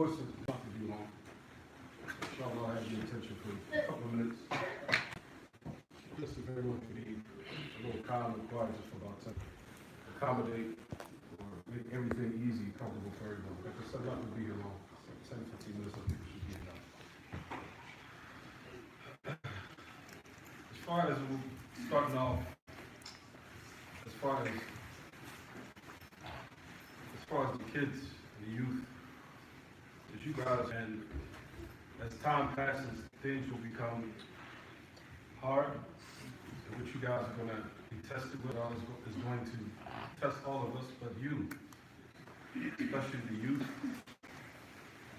course, it's not to be long. Inshallah, I have the intention for a couple of minutes. Just if everyone could be a little calm and quiet just for about 10. Accommodate or make everything easy, comfortable for everyone. Because I'm not going to be here long. 10, 15 minutes, I think it should be enough. As far as we're starting off, as far as the kids, the youth, as you guys, and as time passes, things will become hard, which you guys are going to be tested with. Allah is going to test all of us, but you, especially the youth,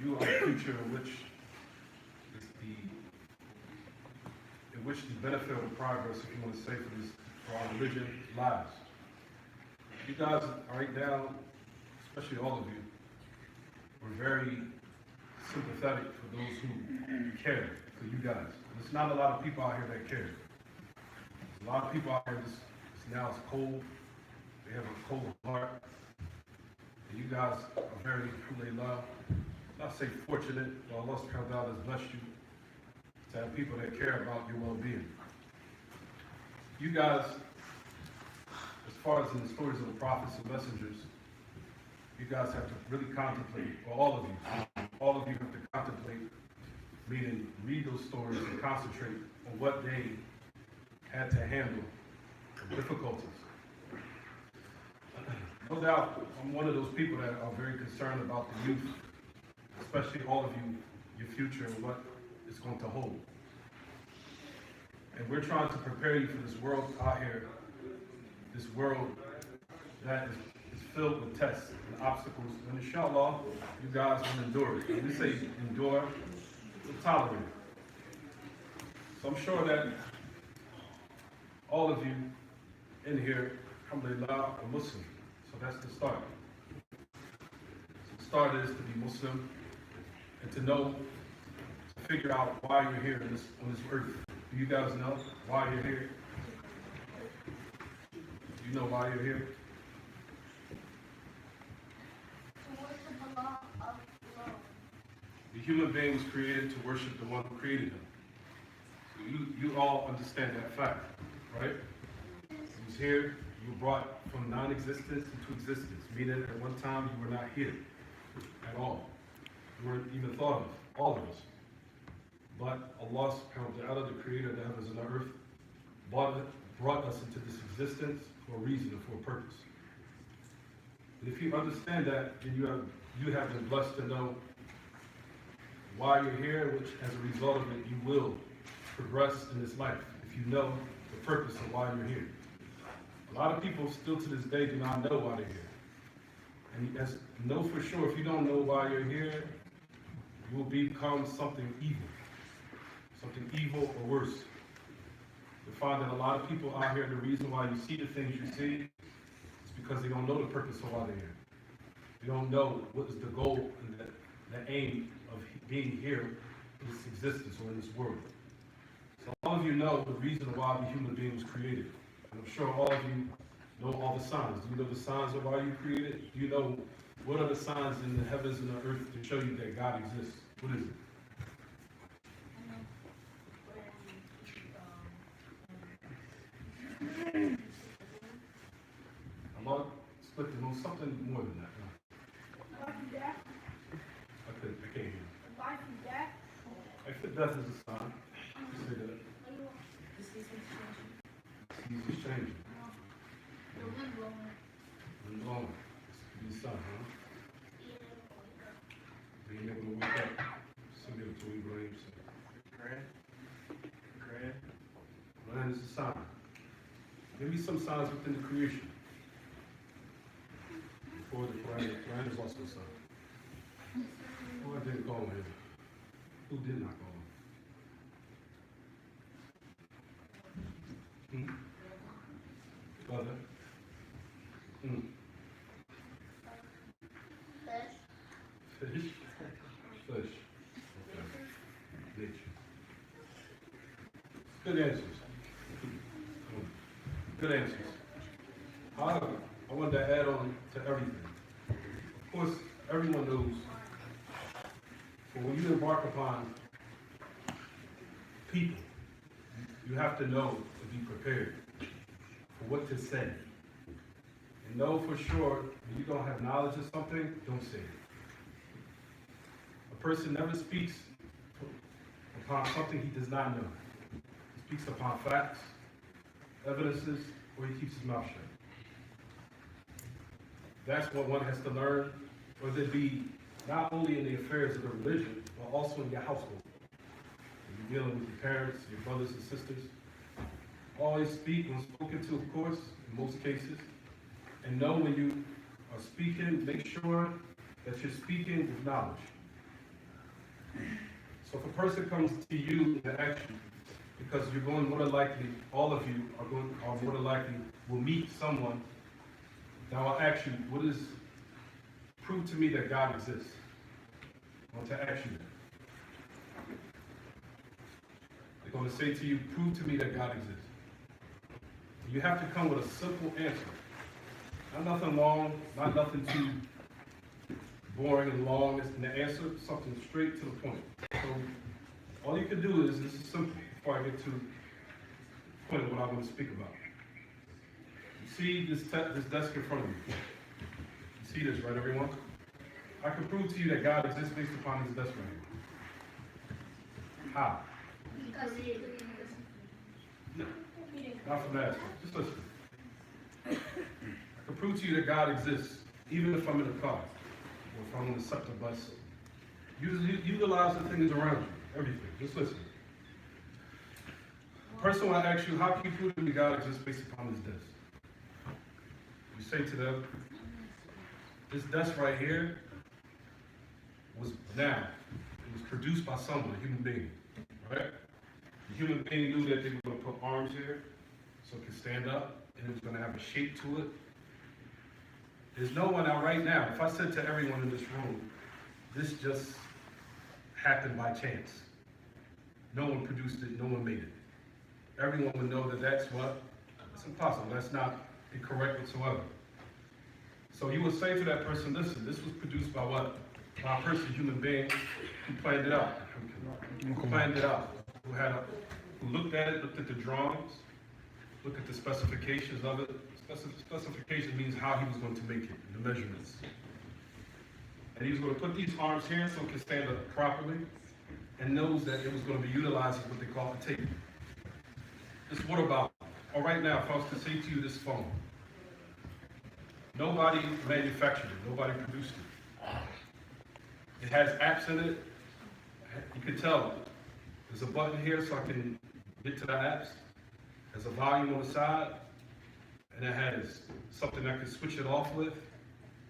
you are the future in which the benefit or progress, if you want to say, for our religion lies. You guys right now, especially all of you, we're very sympathetic for those who care for you guys. There's not a lot of people out here that care. There's a lot of people out here now it's cold. They have a cold heart. And you guys are very who they love. Not say fortunate, but Allah subhanahu wa ta'ala has blessed you to have people that care about your well-being. You guys, as far as in the stories of the prophets and messengers, you guys have to really contemplate, or all of you have to contemplate, meaning read those stories and concentrate on what they had to handle, the difficulties. No doubt, I'm one of those people that are very concerned about the youth, especially all of you, your future and what it's going to hold. And we're trying to prepare you for this world out here, this world that is filled with tests and obstacles. And inshallah, you guys will endure it. When we say endure, we'll tolerate it. So I'm sure that all of you in here, alhamdulillah, are Muslim. So that's the start. So the start is to be Muslim and to know, to figure out why you're here on this earth. Do you guys know why you're here? Do you know why you're here? The human being was created to worship the one who created him. So you all understand that fact, right? He was here, you were brought from non-existence into existence, meaning at one time you were not here at all. You weren't even thought of, all of us. But Allah subhanahu wa ta'ala, the creator of the heavens and the earth, brought us into this existence for a reason and for a purpose. And if you understand that, then you have been blessed to know why you're here, which as a result of it, you will progress in this life if you know the purpose of why you're here. A lot of people still to this day do not know why they're here. And know for sure, if you don't know why you're here, you will become something evil or worse. You'll find that a lot of people out here, the reason why you see the things you see is because they don't know the purpose of why they're here. They don't know what is the goal and the aim of being here in this existence or in this world. So all of you know the reason why the human being was created. And I'm sure all of you know all the signs. Do you know the signs of why you created? Do you know what are the signs in the heavens and the earth to show you that God exists? What is it? Allah split the moon, something more than that. I can't hear you. If it does, it's a sign. You say that. The season's changing. The wind blowing. Wind blowing. It's the sun, huh? Being able to wake up. Similar to Ibrahim said. Grand. Land is a sign. Give me some signs within the creation. Before the Quran is also a sign. Who I didn't call him? Who did not call him? Brother? Fish? Okay. Nature. Good answers. Good answers. However, I wanted to add on to everything. Of course, everyone knows And when you embark upon people, you have to know to be prepared for what to say. And know for sure when you don't have knowledge of something, don't say it. A person never speaks upon something he does not know. He speaks upon facts, evidences, or he keeps his mouth shut. That's what one has to learn, whether it be not only in the affairs of the religion, but also in your household. When you're dealing with your parents, your brothers and sisters, always speak when spoken to, of course, in most cases. And know when you are speaking, make sure that you're speaking with knowledge. So if a person comes to you and asks you, because you're going more than likely, all of you are more than likely will meet someone, now I'll ask you, prove to me that God exists. I want to ask you that. They're going to say to you, prove to me that God exists. You have to come with a simple answer. Not nothing long, not nothing too boring and long. And the answer, something straight to the point. So all you can do is, this is simple before I get to the point of what I'm going to speak about. You see this desk in front of you. You see this, right, everyone? I can prove to you that God exists based upon this desk right here. How? No, not from that aspect. Just listen. I can prove to you that God exists, even if I'm in a car, or if I'm on a SEPTA bus. Utilize the things around you, everything. Just listen. Person will ask you, how can you prove that God exists based upon this desk? You say to them, this desk right here was produced by someone, a human being, right? The human being knew that they were going to put arms here so it could stand up, and it was going to have a shape to it. There's no one out right now. If I said to everyone in this room, this just happened by chance. No one produced it, no one made it. Everyone would know that that's what? It's impossible. That's not incorrect whatsoever. So you would say to that person, listen, this was produced by what? By a person, human being, who planned it out. Who planned it out. Who looked at it, looked at the drawings, looked at the specifications of it. Specification means how he was going to make it, the measurements. And he was going to put these arms here so it could stand up properly, and knows that it was going to be utilized as what they call a tape. This water bottle. Or right now, if I was to say to you this phone, nobody manufactured it, nobody produced it. It has apps in it. You can tell there's a button here so I can get to the apps. There's a volume on the side, and it has something I can switch it off with,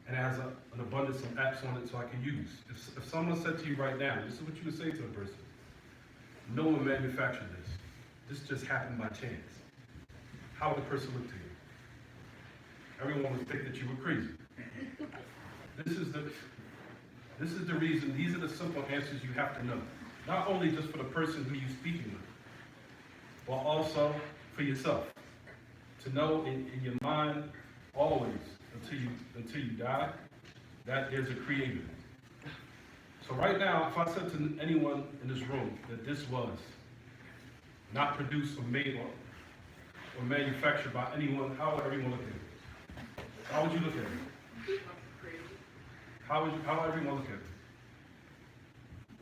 and it has an abundance of apps on it so I can use. If someone said to you right now, this is what you would say to the person, no one manufactured this. This just happened by chance. How would the person look to you? Everyone would think that you were crazy. This is the reason, these are the simple answers you have to know. Not only just for the person who you're speaking with, but also for yourself. To know in your mind always, until you die, that there's a creator. So right now, if I said to anyone in this room that this was not produced or made or manufactured by anyone, how would everyone look at it? How would you look at it? How would everyone look at it?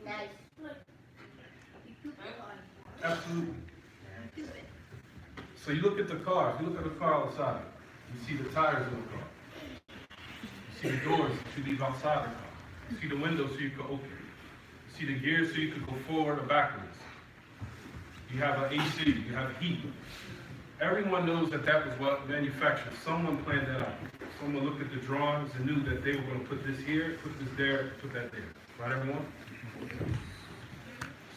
Nice. Absolutely. So you look at the car. If you look at the car outside, you see the tires in the car. You see the doors that you leave outside the car. You see the windows so you can open. You see the gears so you can go forward or backwards. You have an AC, you have heat. Everyone knows that that was what manufactured. Someone planned that out. Someone looked at the drawings and knew that they were going to put this here, put this there, put that there. Right, everyone?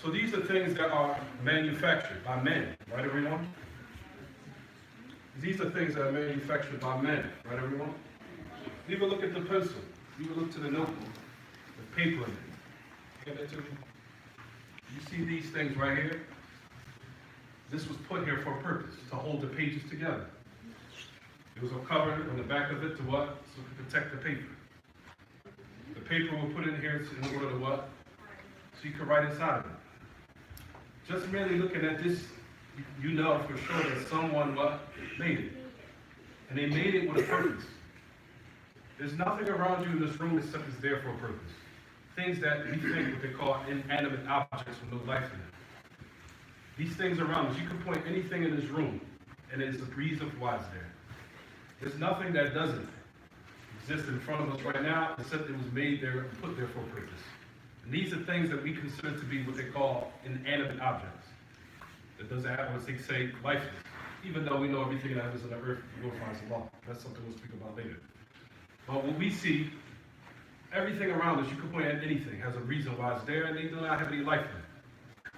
So these are things that are manufactured by men. Right, everyone? These are things that are manufactured by men. Right, everyone? You even look at the pencil. You even look to the notebook, the paper in it. Get that to me? You see these things right here? This was put here for a purpose, to hold the pages together. There was a cover on the back of it to what? So to protect the paper. The paper we put in here in order to what? you can write inside of it. Just merely looking at this, you know for sure that someone made it. And they made it with a purpose. There's nothing around you in this room except it's there for a purpose. Things that we think what they call inanimate objects with no life in it. These things around us, you can point anything in this room, and there's a reason why it's there. There's nothing that doesn't exist in front of us right now, except it was made there and put there for a purpose. And these are things that we consider to be what they call inanimate objects. That doesn't have, what they say, lifeless. Even though we know everything that happens on the earth glorifies Allah. That's something we'll speak about later. But what we see, everything around us, you can point at anything, has a reason why it's there, and they do not have any life in it.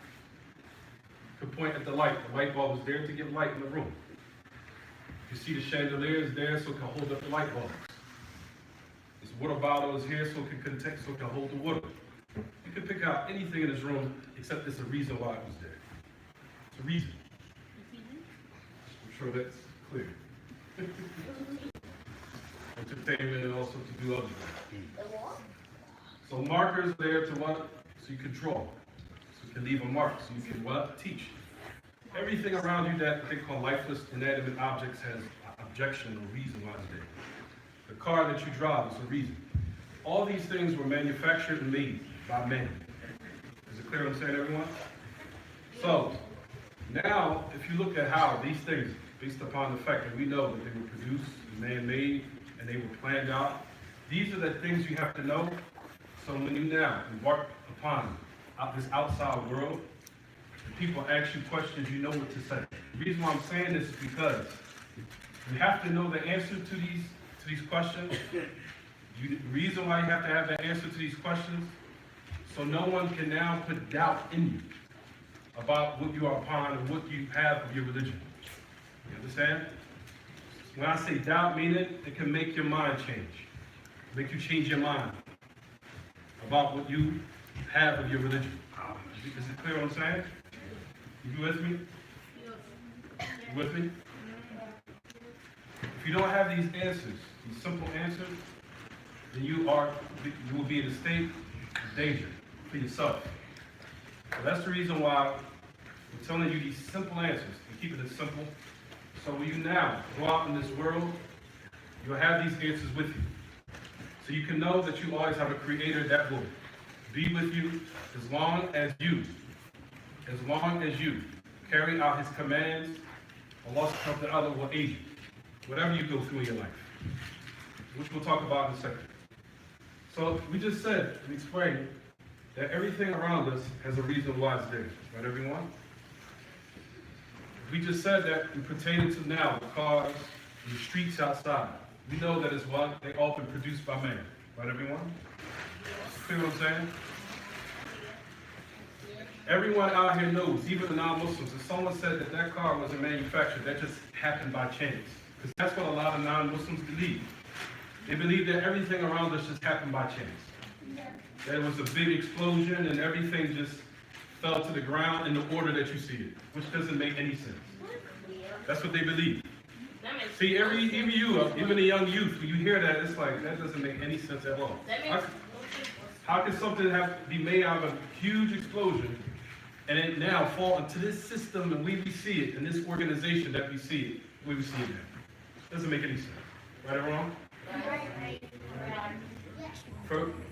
You can point at the light. The light bulb is there to give light in the room. You see the chandelier is there so it can hold up the light bulbs. This water bottle is here so it can hold the water. You can pick out anything in this room except there's a reason why it was there. It's a reason. I'm sure that's clear. Entertainment and also to do other things. So markers are there to what? So you can draw. So you can leave a mark. So you can what? Teach. Everything around you that they call lifeless, inanimate objects has an objection or reason why it's there. The car that you drive is a reason. All these things were manufactured and made by men. Is it clear what I'm saying, everyone? So, now, if you look at how these things, based upon the fact that we know that they were produced, man-made, and they were planned out, these are the things you have to know. So when you now embark upon this outside world, and people ask you questions, you know what to say. The reason why I'm saying this is because you have to know the answer to these questions. The reason why you have to have the answer to these questions, so no one can now put doubt in you about what you are upon and what you have of your religion. You understand? When I say doubt, meaning it can make your mind change. Make you change your mind about what you have of your religion. Is it clear what I'm saying? You with me? You with me? If you don't have these answers, these simple answers, then you will be in a state of danger for yourself. So that's the reason why we're telling you these simple answers and keeping it simple. So when you now go out in this world, you'll have these answers with you. So you can know that you always have a creator that will be with you as long as you carry out his commands. Allah subhanahu wa ta'ala will aid you, whatever you go through in your life, which we'll talk about in a second. So we just said and explained that everything around us has a reason why it's there, right everyone? We just said that in pertaining to now, the cars and the streets outside, we know that it's what they all been produced by man, right everyone? Clear what I'm saying? Everyone out here knows, even the non-Muslims, if someone said that that car wasn't manufactured, that just happened by chance. Because that's what a lot of non-Muslims believe. They believe that everything around us just happened by chance. There was a big explosion and everything just fell to the ground in the order that you see it, which doesn't make any sense. That's what they believe. See, even a young youth, when you hear that, it's like, that doesn't make any sense at all. How can something be made out of a huge explosion and it now fall into this system and we see it, in this organization that we see it, the way we see it now? Doesn't make any sense. Right or wrong?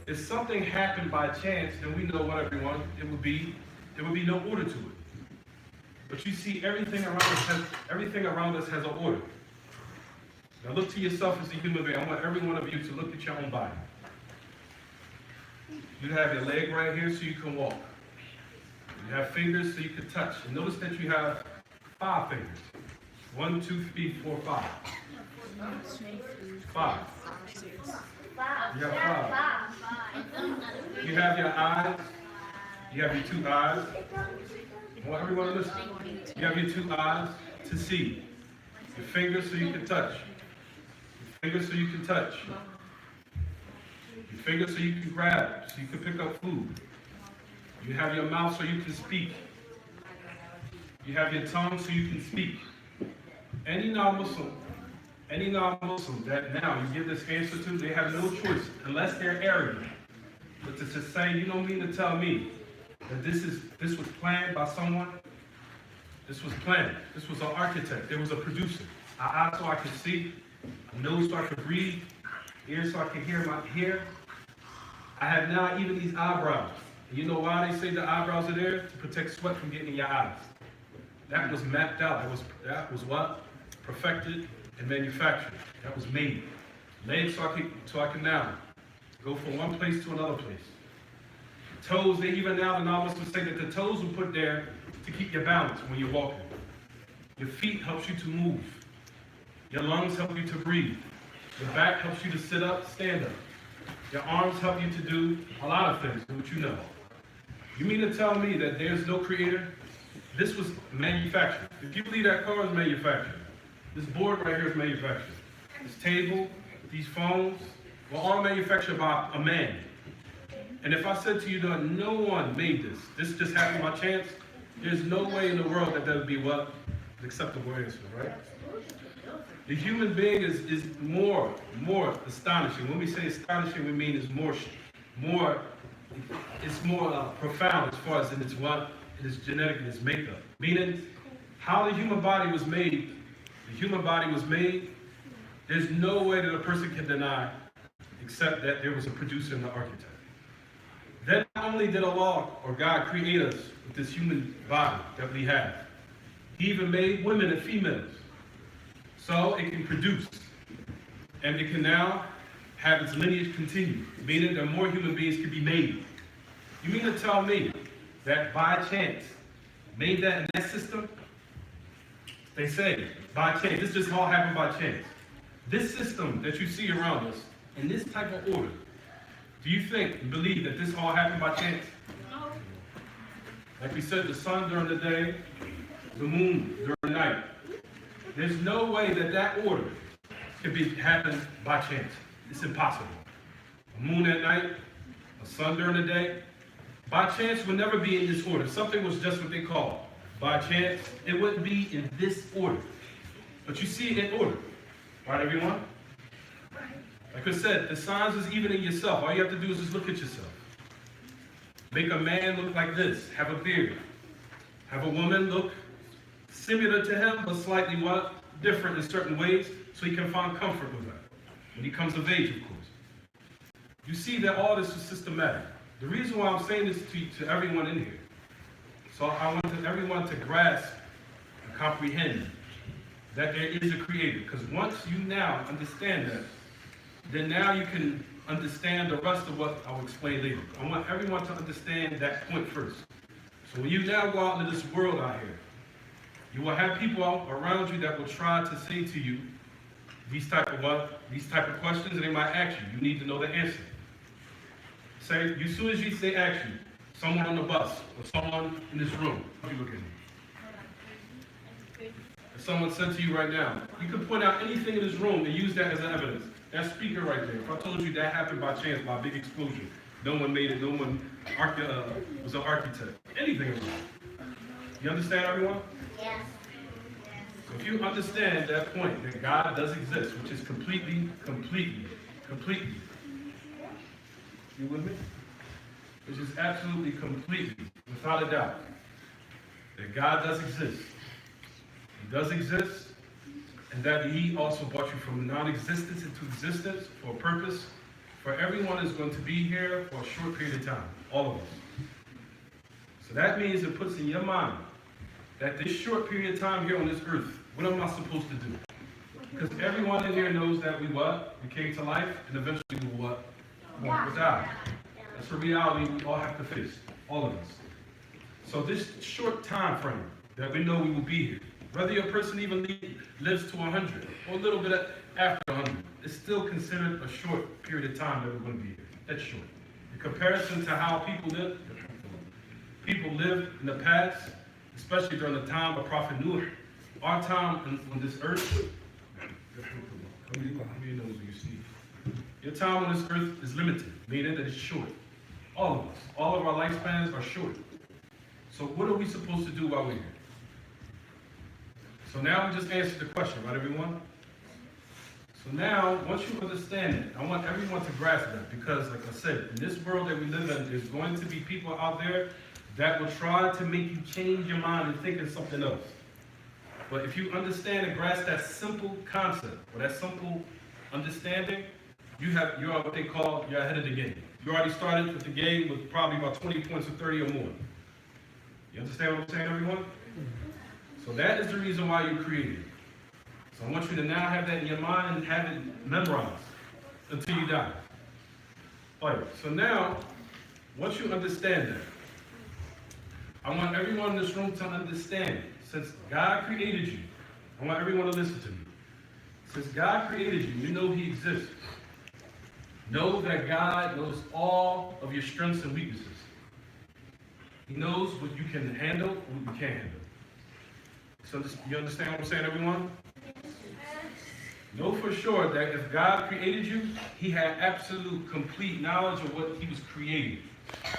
If something happened by chance, then we know what everyone, there would be no order to it. But you see, everything around us has an order. Now look to yourself as a human being. I want every one of you to look at your own body. You have your leg right here so you can walk. You have fingers so you can touch. And notice that you have 5 fingers. 1, 2, 3, 4, 5. 5. You have 5. You have your eyes. You have your 2 eyes. I want everyone to listen. You have your 2 eyes to see. Your fingers so you can touch. Your fingers so you can touch. Your fingers so you can grab, so you can pick up food. You have your mouth so you can speak. You have your tongue so you can speak. Any non-Muslim that now you give this answer to, they have no choice, unless they're arrogant, but to just say, you don't mean to tell me that this was planned by someone. This was planned. This was an architect. There was a producer. An eye so I could see, a nose so I could breathe, ears so I could hear. I have now even these eyebrows. And you know why they say the eyebrows are there? To protect sweat from getting in your eyes. That was mapped out. That was what? Perfected and manufactured. That was made. Legs so I can now go from one place to another place. Toes, they even now, the novelists would say that the toes were put there to keep your balance when you're walking. Your feet helps you to move. Your lungs help you to breathe. Your back helps you to sit up, stand up. Your arms help you to do a lot of things, which you know. You mean to tell me that there's no creator? This was manufactured. If you believe that car is manufactured, this board right here is manufactured. This table, these phones, were all manufactured by a man. And if I said to you that no one made this just happened by chance, there's no way in the world that would be what? An acceptable answer, right? The human being is more astonishing. When we say astonishing, we mean it's more profound as far as in its what? In its genetic and its makeup. Meaning, how the human body was made, there's no way that a person can deny except that there was a producer and an architect. Then not only did Allah or God create us with this human body that we have, He even made women and females. So it can produce. And it can now have its lineage continue, meaning that more human beings can be made. You mean to tell me that by chance made that in that system? They say, by chance. This just all happened by chance. This system that you see around us, in this type of order, do you think and believe that this all happened by chance? No. Like we said, the sun during the day, the moon during the night. There's no way that order could happen by chance. It's impossible. A moon at night, a sun during the day. By chance would never be in this order. Something was just what they call by chance. It wouldn't be in this order. But you see it in order. Right, everyone? Like I said, the signs is even in yourself. All you have to do is just look at yourself. Make a man look like this, have a beard. Have a woman look similar to him, but slightly what? Different in certain ways, so he can find comfort with her. When he comes of age, of course. You see that all this is systematic. The reason why I'm saying this to everyone in here, so I want everyone to grasp and comprehend that there is a creator. Because once you now understand that, then now you can understand the rest of what I'll explain later. I want everyone to understand that point first. So when you now go out into this world out here, you will have people around you that will try to say to you these type of questions, and they might ask you. You need to know the answer. Say, as soon as they ask you, someone on the bus or someone in this room, how do you look at me? If someone said to you right now, you could point out anything in this room and use that as evidence. That speaker right there, if I told you that happened by chance, by a big explosion, no one made it, no one was an architect, anything at all. You understand, everyone? Yes. So if you understand that point, that God does exist, which is completely, you with me? Which is absolutely, completely, without a doubt, that God does exist. He does exist, and that He also brought you from non-existence into existence for a purpose. For everyone is going to be here for a short period of time, all of us. So that means it puts in your mind that this short period of time here on this earth, what am I supposed to do? Because everyone in here knows that we what? We came to life, and eventually we will what? We'll die. That's a reality we all have to face, all of us. So this short time frame that we know we will be here, whether your person even lives to 100 or a little bit after 100, it's still considered a short period of time that we're going to be here. That's short. In comparison to how people lived in the past, especially during the time of Prophet Noah, our time on this earth, your time on this earth is limited, meaning that it's short. All of us, all of our lifespans are short. So what are we supposed to do while we're here? So now we just answered the question, right, everyone? So now, once you understand it, I want everyone to grasp that, because, like I said, in this world that we live in, there's going to be people out there that will try to make you change your mind and think of something else. But if you understand and grasp that simple concept, or that simple understanding, you're what they call, you're ahead of the game. You already started with the game with probably about 20 points or 30 or more. You understand what I'm saying, everyone? So that is the reason why you created. So I want you to now have that in your mind and have it memorized until you die. All right, so now, once you understand that, I want everyone in this room to understand, since God created you, I want everyone to listen to me. Since God created you, you know He exists. Know that God knows all of your strengths and weaknesses. He knows what you can handle and what you can't handle. So you understand what I'm saying, everyone? Know for sure that if God created you, He had absolute, complete knowledge of what He was creating.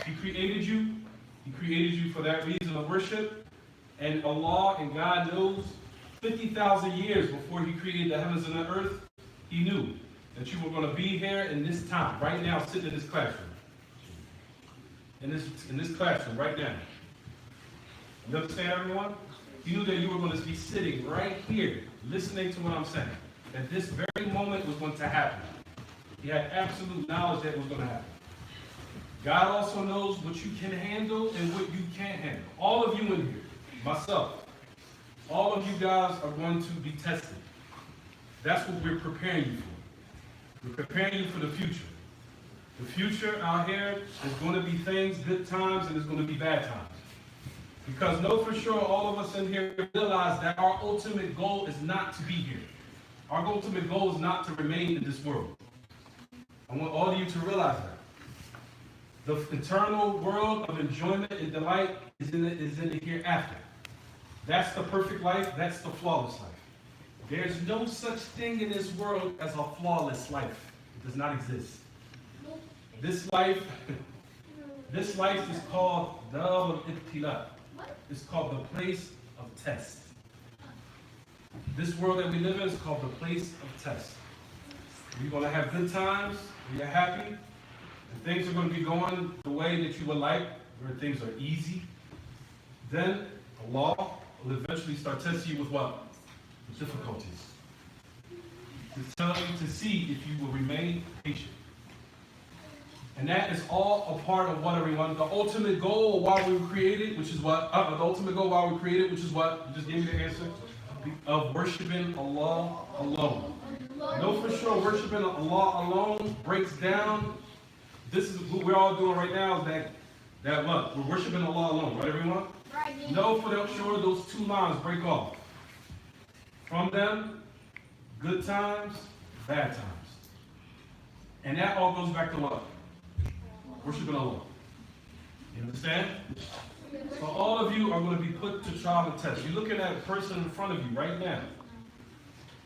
He created you for that reason of worship. And Allah and God knows 50,000 years before He created the heavens and the earth, He knew that you were going to be here in this time, right now, sitting in this classroom. In this classroom, right now. You understand, everyone? He knew that you were going to be sitting right here, listening to what I'm saying. That this very moment was going to happen. He had absolute knowledge that it was going to happen. God also knows what you can handle and what you can't handle. All of you in here, myself, all of you guys are going to be tested. That's what we're preparing you for. We're preparing you for the future. The future out here is going to be things, good times, and it's going to be bad times. Because know for sure all of us in here realize that our ultimate goal is not to be here. Our ultimate goal is not to remain in this world. I want all of you to realize that. The eternal world of enjoyment and delight is in the hereafter. That's the perfect life. That's the flawless life. There's no such thing in this world as a flawless life. It does not exist. This life is called Dar al-Ibtila. It's called the place of test. This world that we live in is called the place of test. You're going to have good times, where you're happy, and things are going to be going the way that you would like, where things are easy. Then Allah will eventually start testing you with what? With difficulties. To tell you to see if you will remain patient. And that is all a part of what, everyone? The ultimate goal why we were created, which is what? The ultimate goal why we were created, which is what? You just gave me the answer. Of worshiping Allah alone. Know for sure worshiping Allah alone breaks down. This is what we're all doing right now, is that what? We're worshiping Allah alone, right, everyone? Right. Know for sure those two lines break off. From them, good times, bad times. And that all goes back to what? Worshiping Allah. You understand? So all of you are going to be put to trial and test. You're looking at a person in front of you right now.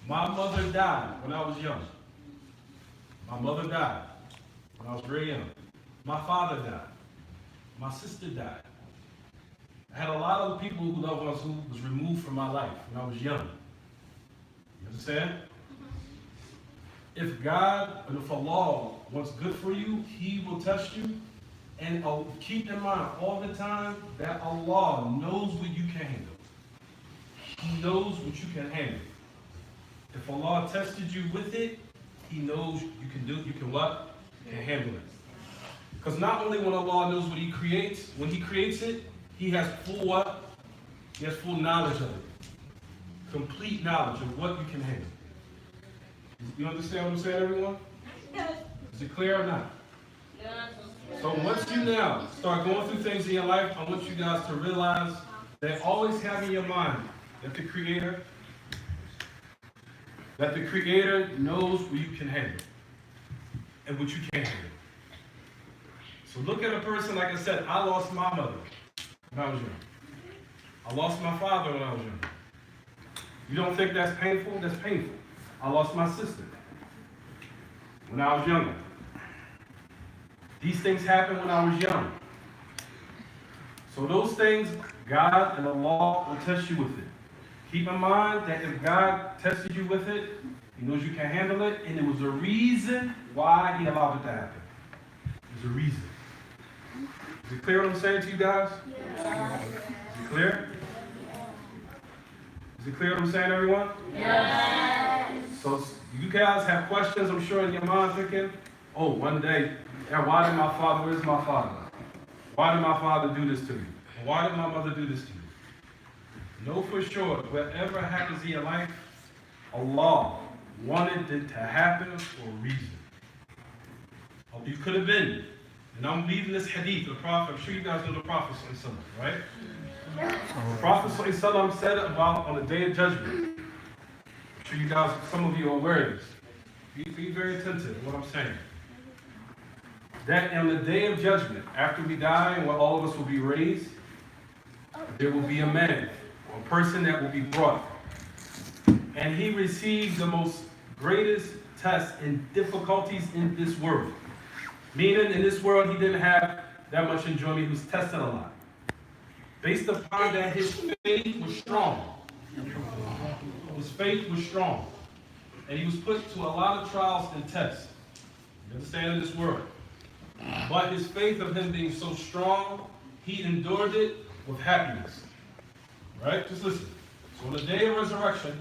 My mother died when I was young. My mother died when I was very young. My father died. My sister died. I had a lot of people who loved ones who was removed from my life when I was young. You understand? If God and if Allah wants good for you, He will test you. And keep in mind all the time that Allah knows what you can handle. He knows what you can handle. If Allah tested you with it, He knows you can do it. You can what? You can handle it. Because not only when Allah knows what He creates, when He creates it, He has full what? He has full knowledge of it. Complete knowledge of what you can handle. You understand what I'm saying, everyone? Is it clear or not? So once you now start going through things in your life, I want you guys to realize that always have in your mind that the Creator knows what you can handle and what you can't handle. So look at a person, like I said, I lost my mother when I was young. I lost my father when I was young. You don't think that's painful? That's painful. I lost my sister when I was younger. These things happened when I was young. So those things, God and Allah will test you with it. Keep in mind that if God tested you with it, He knows you can handle it, and it was a reason why He allowed it to happen. There's a reason. Is it clear what I'm saying to you guys? Yes. Is it clear? Is it clear what I'm saying, everyone? Yes. So you guys have questions, I'm sure, in your mind thinking, oh, one day, yeah, why did my father, where's my father? Why did my father do this to me? Why did my mother do this to you? Know for sure, whatever happens in your life, Allah wanted it to happen for a reason. You could have been, and I'm leaving this hadith, the Prophet, I'm sure you guys know the Prophet, right? The Prophet said about on the Day of Judgment. I'm sure you guys, some of you are aware of this. Be very attentive to what I'm saying. That on the Day of Judgment, after we die and when all of us will be raised, there will be a man, or a person that will be brought. And he received the most greatest tests and difficulties in this world. Meaning, in this world, he didn't have that much enjoyment. He was tested a lot. Based upon that, his faith was strong. His faith was strong. And he was put to a lot of trials and tests. You understand, in this world. But his faith of him being so strong, he endured it with happiness. Right? Just listen. So on the day of resurrection,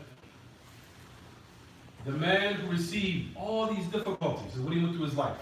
the man who received all these difficulties is what he went through his life.